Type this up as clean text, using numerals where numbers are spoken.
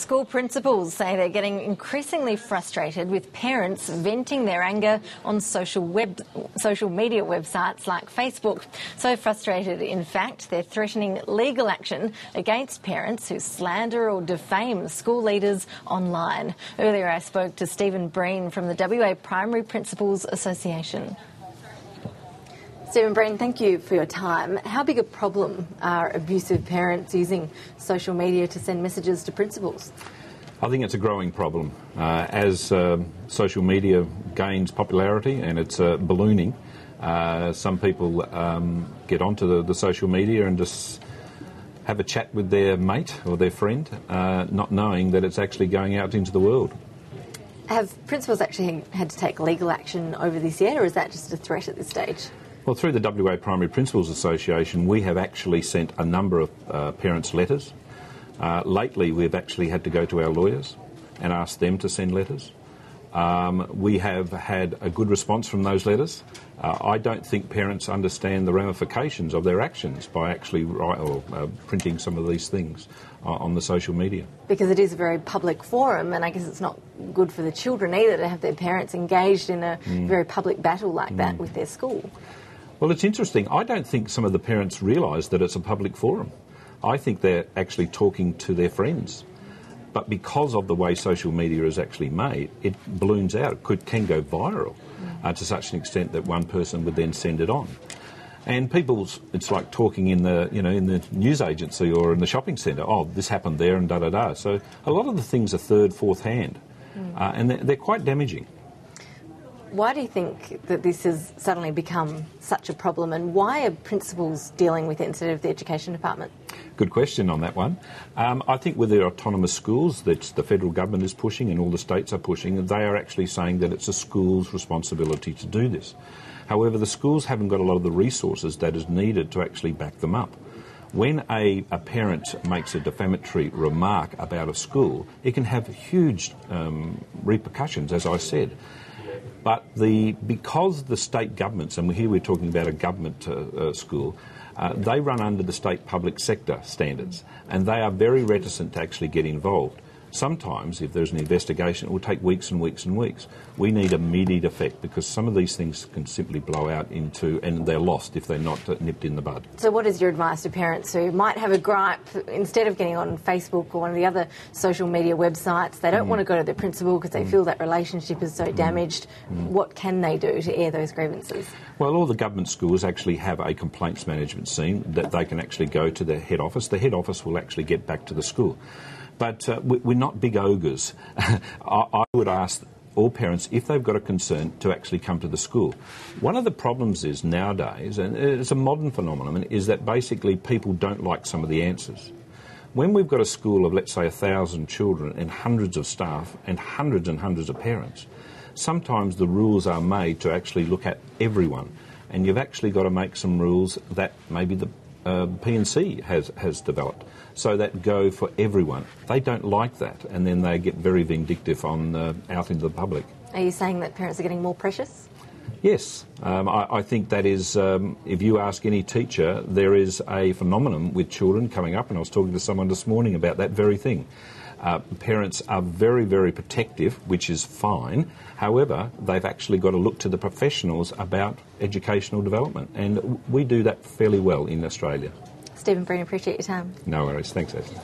School principals say they're getting increasingly frustrated with parents venting their anger on social media websites like Facebook. So frustrated, in fact, they're threatening legal action against parents who slander or defame school leaders online. Earlier I spoke to Stephen Breen from the WA Primary Principals Association. Stephen Breen, thank you for your time. How big a problem are abusive parents using social media to send messages to principals? I think it's a growing problem. As social media gains popularity and it's ballooning, some people get onto the social media and just have a chat with their mate or their friend, not knowing that it's actually going out into the world. Have principals actually had to take legal action over this yet, or is that just a threat at this stage? Well, through the WA Primary Principals Association, we have actually sent a number of parents' letters. Lately, we've actually had to go to our lawyers and ask them to send letters. We have had a good response from those letters. I don't think parents understand the ramifications of their actions by actually printing some of these things on the social media. Because it is a very public forum, and I guess it's not good for the children either to have their parents engaged in a very public battle like that with their school. Well, it's interesting. I don't think some of the parents realise that it's a public forum. I think they're actually talking to their friends. But because of the way social media is actually made, it balloons out. It can go viral to such an extent that one person would then send it on. And it's like talking in the news agency or in the shopping centre. Oh, this happened there and da-da-da. So a lot of the things are third, fourth hand. And they're quite damaging. Why do you think that this has suddenly become such a problem, and why are principals dealing with it instead of the Education Department? Good question on that one. I think with the autonomous schools that the federal government is pushing and all the states are pushing, they are actually saying that it's a school's responsibility to do this. However, the schools haven't got a lot of the resources that is needed to actually back them up. When a parent makes a defamatory remark about a school, it can have huge repercussions, as I said. But because the state governments, and here we're talking about a government school, they run under the state public sector standards, and they are very reticent to actually get involved. Sometimes, if there's an investigation, it will take weeks and weeks and weeks. We need immediate effect because some of these things can simply blow out and they're lost if they're not nipped in the bud. So what is your advice to parents who might have a gripe, instead of getting on Facebook or one of the other social media websites, they don't want to go to their principal because they feel that relationship is so damaged? What can they do to air those grievances? Well, all the government schools actually have a complaints management team that they can actually go to their head office. The head office will actually get back to the school. But we're not big ogres. I would ask all parents, if they've got a concern, to actually come to the school. One of the problems is nowadays, and it's a modern phenomenon, is that basically people don't like some of the answers. When we've got a school of, let's say, 1,000 children and hundreds of staff and hundreds of parents, sometimes the rules are made to actually look at everyone. And you've actually got to make some rules that maybe the P&C has developed, so that go for everyone. They don't like that, and then they get very vindictive out into the public. Are you saying that parents are getting more precious? Yes. I think that is, if you ask any teacher, there is a phenomenon with children coming up, and I was talking to someone this morning about that very thing. Parents are very, very protective, which is fine. However, they've actually got to look to the professionals about educational development, and we do that fairly well in Australia. Stephen Breen, appreciate your time. No worries. Thanks, Ashley.